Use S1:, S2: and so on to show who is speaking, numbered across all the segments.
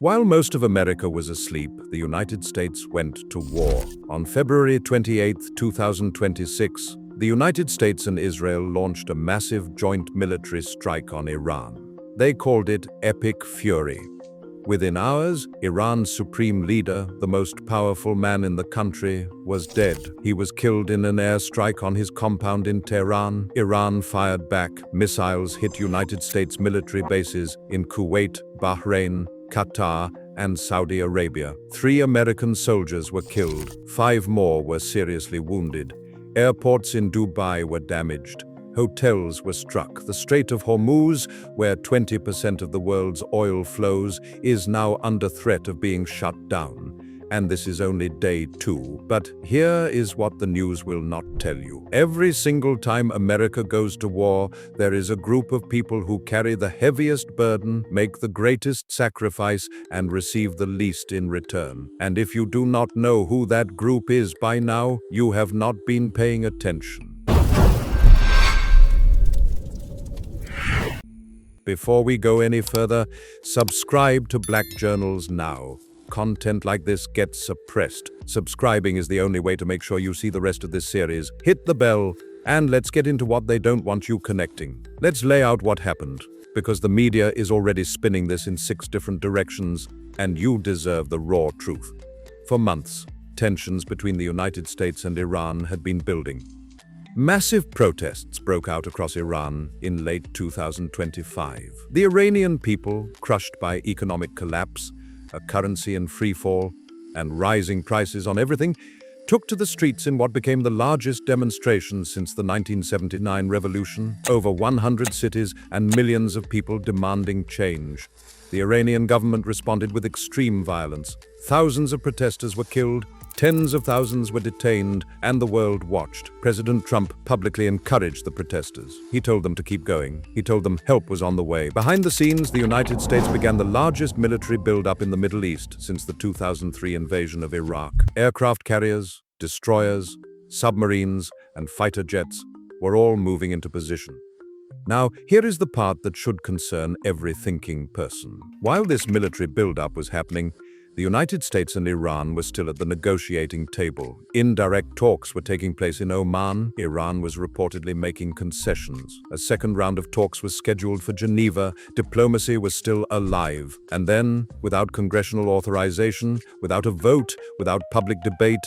S1: While most of America was asleep, the United States went to war. On February 28, 2026, the United States and Israel launched a massive joint military strike on Iran. They called it Epic Fury. Within hours, Iran's supreme leader, the most powerful man in the country, was dead. He was killed in an airstrike on his compound in Tehran. Iran fired back. Missiles hit United States military bases in Kuwait, Bahrain, Qatar, and Saudi Arabia. 3 American soldiers were killed. 5 more were seriously wounded. Airports in Dubai were damaged. Hotels were struck. The Strait of Hormuz, where 20% of the world's oil flows, is now under threat of being shut down. And this is only day 2. But here is what the news will not tell you. Every single time America goes to war, there is a group of people who carry the heaviest burden, make the greatest sacrifice, and receive the least in return. And if you do not know who that group is by now, you have not been paying attention. Before we go any further, subscribe to Black Journals now. Content like this gets suppressed. Subscribing is the only way to make sure you see the rest of this series. Hit the bell, and let's get into what they don't want you connecting. Let's lay out what happened, because the media is already spinning this in 6 different directions, and you deserve the raw truth. For months, tensions between the United States and Iran had been building. Massive protests broke out across Iran in late 2025. The Iranian people, crushed by economic collapse, a currency in freefall, and rising prices on everything, took to the streets in what became the largest demonstrations since the 1979 revolution. Over 100 cities and millions of people demanding change. The Iranian government responded with extreme violence. Thousands of protesters were killed, tens of thousands were detained, and the world watched. President Trump publicly encouraged the protesters. He told them to keep going. He told them help was on the way. Behind the scenes, the United States began the largest military buildup in the Middle East since the 2003 invasion of Iraq. Aircraft carriers, destroyers, submarines, and fighter jets were all moving into position. Now, here is the part that should concern every thinking person. While this military buildup was happening, the United States and Iran were still at the negotiating table. Indirect talks were taking place in Oman. Iran was reportedly making concessions. A second round of talks was scheduled for Geneva. Diplomacy was still alive. And then, without congressional authorization, without a vote, without public debate,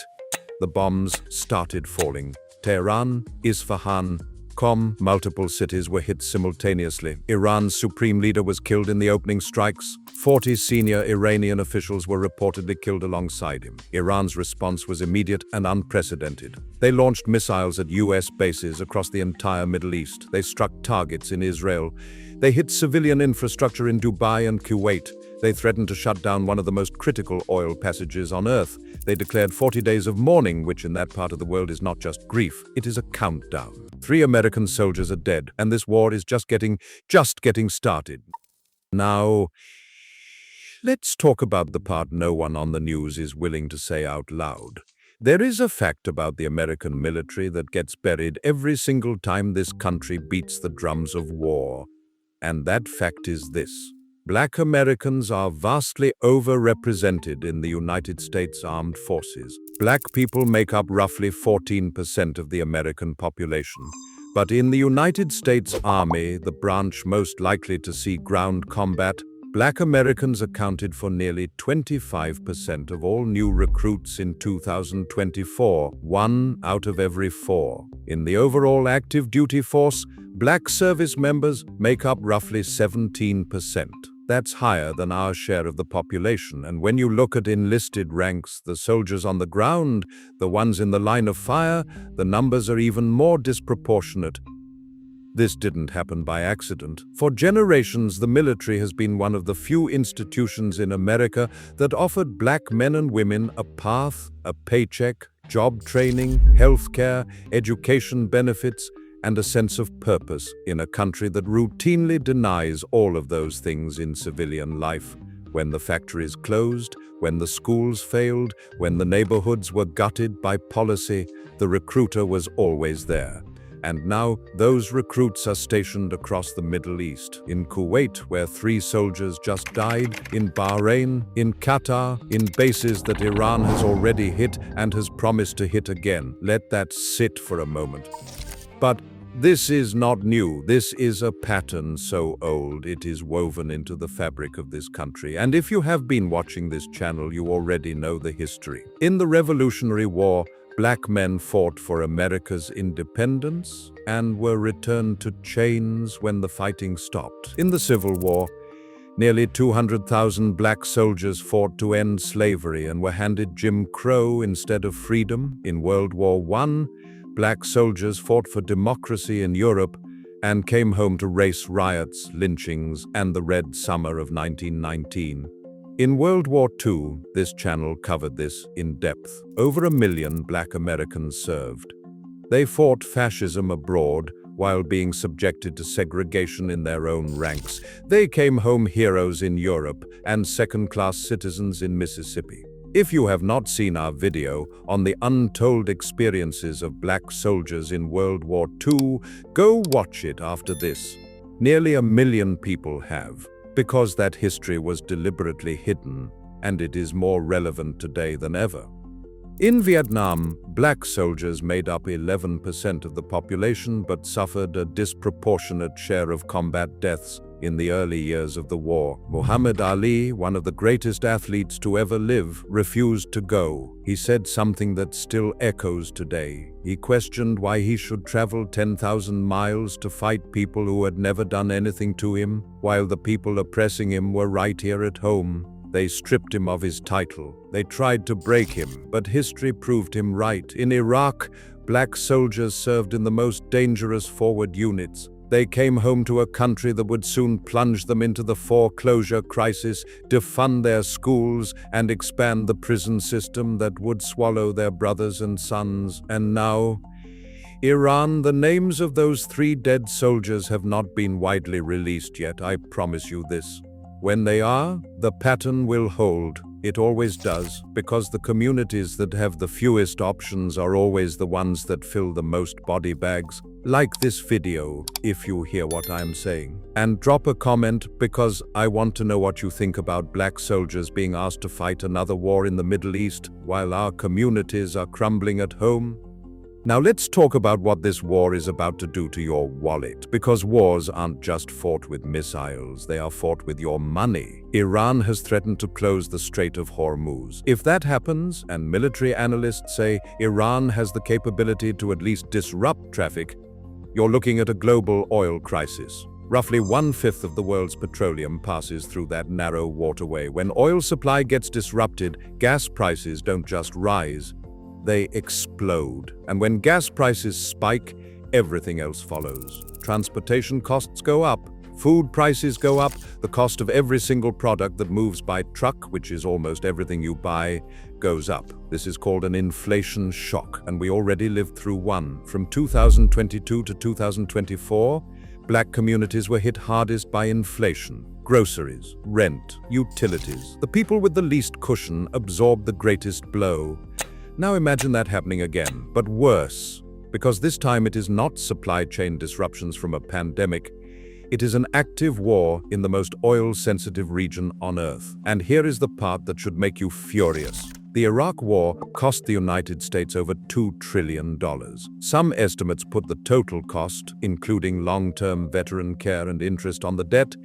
S1: the bombs started falling. Tehran, Isfahan, Qom, multiple cities were hit simultaneously. Iran's supreme leader was killed in the opening strikes. 40 senior Iranian officials were reportedly killed alongside him. Iran's response was immediate and unprecedented. They launched missiles at US bases across the entire Middle East. They struck targets in Israel. They hit civilian infrastructure in Dubai and Kuwait. They threatened to shut down one of the most critical oil passages on Earth. They declared 40 days of mourning, which in that part of the world is not just grief, it is a countdown. 3 American soldiers are dead, and this war is just getting started. Now, let's talk about the part no one on the news is willing to say out loud. There is a fact about the American military that gets buried every single time this country beats the drums of war. And that fact is this. Black Americans are vastly overrepresented in the United States Armed Forces. Black people make up roughly 14% of the American population. But in the United States Army, the branch most likely to see ground combat, Black Americans accounted for nearly 25% of all new recruits in 2024, 1 out of every 4. In the overall active duty force, Black service members make up roughly 17%. That's higher than our share of the population, and when you look at enlisted ranks, the soldiers on the ground, the ones in the line of fire, the numbers are even more disproportionate. This didn't happen by accident. For generations, the military has been one of the few institutions in America that offered Black men and women a path, a paycheck, job training, healthcare, education benefits, and a sense of purpose in a country that routinely denies all of those things in civilian life. When the factories closed, when the schools failed, when the neighborhoods were gutted by policy, the recruiter was always there. And now, those recruits are stationed across the Middle East. In Kuwait, where 3 soldiers just died, in Bahrain, in Qatar, in bases that Iran has already hit and has promised to hit again. Let that sit for a moment. But this is not new. This is a pattern so old it is woven into the fabric of this country. And if you have been watching this channel, you already know the history. In the Revolutionary War, black men fought for America's independence and were returned to chains when the fighting stopped. In the Civil War, nearly 200,000 black soldiers fought to end slavery and were handed Jim Crow instead of freedom. In World War I, black soldiers fought for democracy in Europe and came home to race riots, lynchings, and the Red Summer of 1919. In World War II, this channel covered this in depth. Over 1 million black Americans served. They fought fascism abroad while being subjected to segregation in their own ranks. They came home heroes in Europe and second-class citizens in Mississippi. If you have not seen our video on the untold experiences of black soldiers in World War II, go watch it after this. Nearly 1 million people have, because that history was deliberately hidden, and it is more relevant today than ever. In Vietnam, black soldiers made up 11% of the population but suffered a disproportionate share of combat deaths in the early years of the war. Muhammad Ali, one of the greatest athletes to ever live, refused to go. He said something that still echoes today. He questioned why he should travel 10,000 miles to fight people who had never done anything to him, while the people oppressing him were right here at home. They stripped him of his title. They tried to break him, but history proved him right. In Iraq, black soldiers served in the most dangerous forward units. They came home to a country that would soon plunge them into the foreclosure crisis, defund their schools, and expand the prison system that would swallow their brothers and sons. And now, Iran, the names of those 3 dead soldiers have not been widely released yet, I promise you this. When they are, the pattern will hold. It always does, because the communities that have the fewest options are always the ones that fill the most body bags. Like this video, if you hear what I'm saying. And drop a comment, because I want to know what you think about black soldiers being asked to fight another war in the Middle East while our communities are crumbling at home. Now let's talk about what this war is about to do to your wallet, because wars aren't just fought with missiles, they are fought with your money. Iran has threatened to close the Strait of Hormuz. If that happens, and military analysts say Iran has the capability to at least disrupt traffic, you're looking at a global oil crisis. Roughly 1/5 of the world's petroleum passes through that narrow waterway. When oil supply gets disrupted, gas prices don't just rise, they explode. And when gas prices spike, everything else follows. Transportation costs go up, food prices go up, the cost of every single product that moves by truck, which is almost everything you buy, goes up. This is called an inflation shock, and we already lived through one. From 2022 to 2024, black communities were hit hardest by inflation. Groceries, rent, utilities. The people with the least cushion absorbed the greatest blow. Now imagine that happening again, but worse, because this time it is not supply chain disruptions from a pandemic. It is an active war in the most oil-sensitive region on Earth. And here is the part that should make you furious. The Iraq War cost the United States over $2 trillion. Some estimates put the total cost, including long-term veteran care and interest on the debt,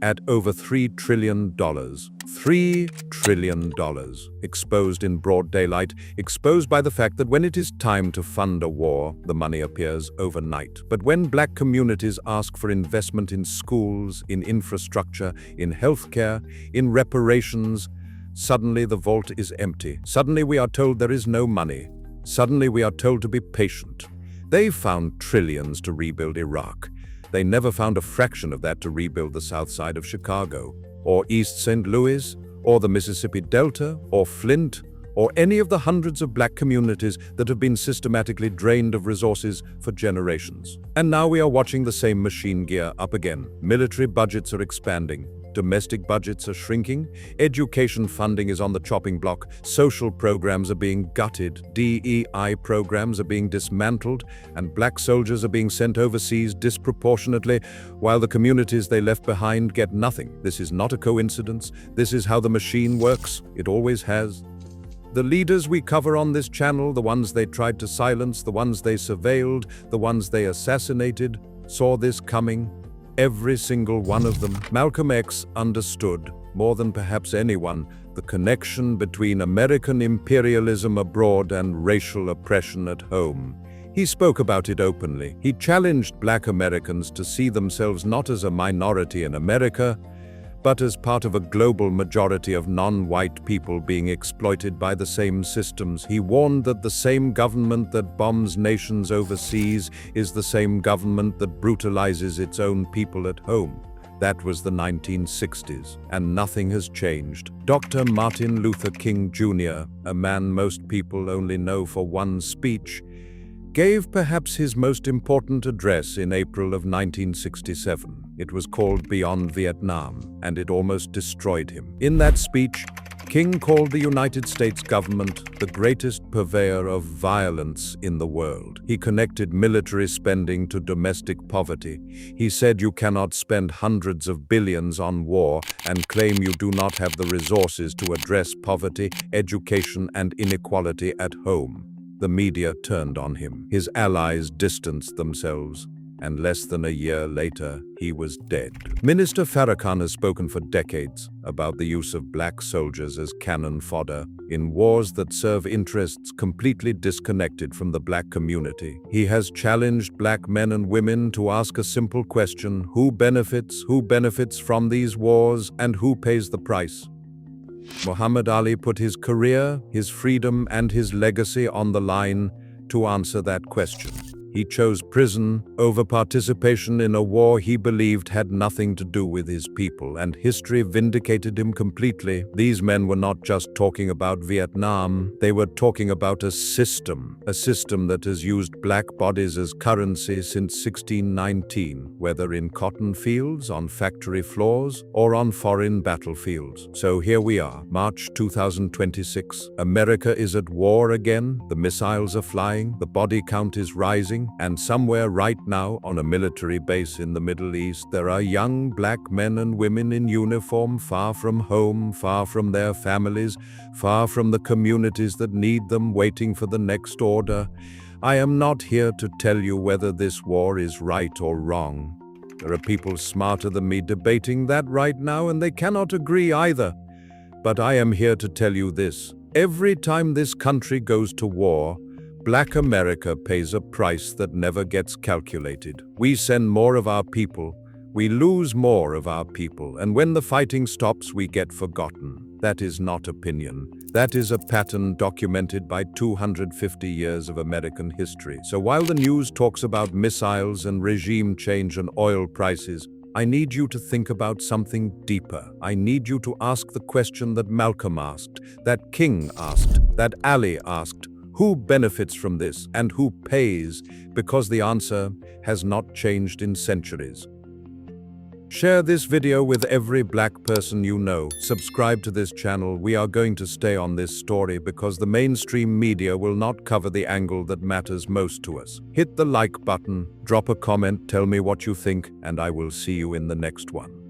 S1: at over $3 trillion. $3 trillion. Exposed in broad daylight, exposed by the fact that when it is time to fund a war, the money appears overnight. But when black communities ask for investment in schools, in infrastructure, in healthcare, in reparations, suddenly the vault is empty. Suddenly we are told there is no money. Suddenly we are told to be patient. They found trillions to rebuild Iraq. They never found a fraction of that to rebuild the south side of Chicago, or East St. Louis, or the Mississippi Delta, or Flint, or any of the hundreds of black communities that have been systematically drained of resources for generations. And now we are watching the same machine gear up again. Military budgets are expanding. Domestic budgets are shrinking, education funding is on the chopping block, social programs are being gutted, DEI programs are being dismantled, and black soldiers are being sent overseas disproportionately, while the communities they left behind get nothing. This is not a coincidence. This is how the machine works. It always has. The leaders we cover on this channel, the ones they tried to silence, the ones they surveilled, the ones they assassinated, saw this coming. Every single one of them. Malcolm X understood, more than perhaps anyone, the connection between American imperialism abroad and racial oppression at home. He spoke about it openly. He challenged Black Americans to see themselves not as a minority in America, but as part of a global majority of non-white people being exploited by the same systems. He warned that the same government that bombs nations overseas is the same government that brutalizes its own people at home. That was the 1960s, and nothing has changed. Dr. Martin Luther King Jr., a man most people only know for one speech, gave perhaps his most important address in April of 1967. It was called Beyond Vietnam, and it almost destroyed him. In that speech, King called the United States government the greatest purveyor of violence in the world. He connected military spending to domestic poverty. He said you cannot spend hundreds of billions on war and claim you do not have the resources to address poverty, education, and inequality at home. The media turned on him. His allies distanced themselves, and less than a year later, he was dead. Minister Farrakhan has spoken for decades about the use of black soldiers as cannon fodder in wars that serve interests completely disconnected from the black community. He has challenged black men and women to ask a simple question: who benefits from these wars, and who pays the price? Muhammad Ali put his career, his freedom, and his legacy on the line to answer that question. He chose prison over participation in a war he believed had nothing to do with his people, and history vindicated him completely. These men were not just talking about Vietnam, they were talking about a system that has used black bodies as currency since 1619, whether in cotton fields, on factory floors, or on foreign battlefields. So here we are, March 2026. America is at war again, the missiles are flying, the body count is rising, and somewhere right now on a military base in the Middle East, there are young black men and women in uniform, far from home, far from their families, far from the communities that need them, waiting for the next order. I am not here to tell you whether this war is right or wrong. There are people smarter than me debating that right now, and they cannot agree either. But I am here to tell you this: every time this country goes to war, Black America pays a price that never gets calculated. We send more of our people, we lose more of our people, and when the fighting stops, we get forgotten. That is not opinion. That is a pattern documented by 250 years of American history. So while the news talks about missiles and regime change and oil prices, I need you to think about something deeper. I need you to ask the question that Malcolm asked, that King asked, that Ali asked: who benefits from this and who pays? Because the answer has not changed in centuries. Share this video with every black person you know. Subscribe to this channel. We are going to stay on this story because the mainstream media will not cover the angle that matters most to us. Hit the like button, drop a comment, tell me what you think, and I will see you in the next one.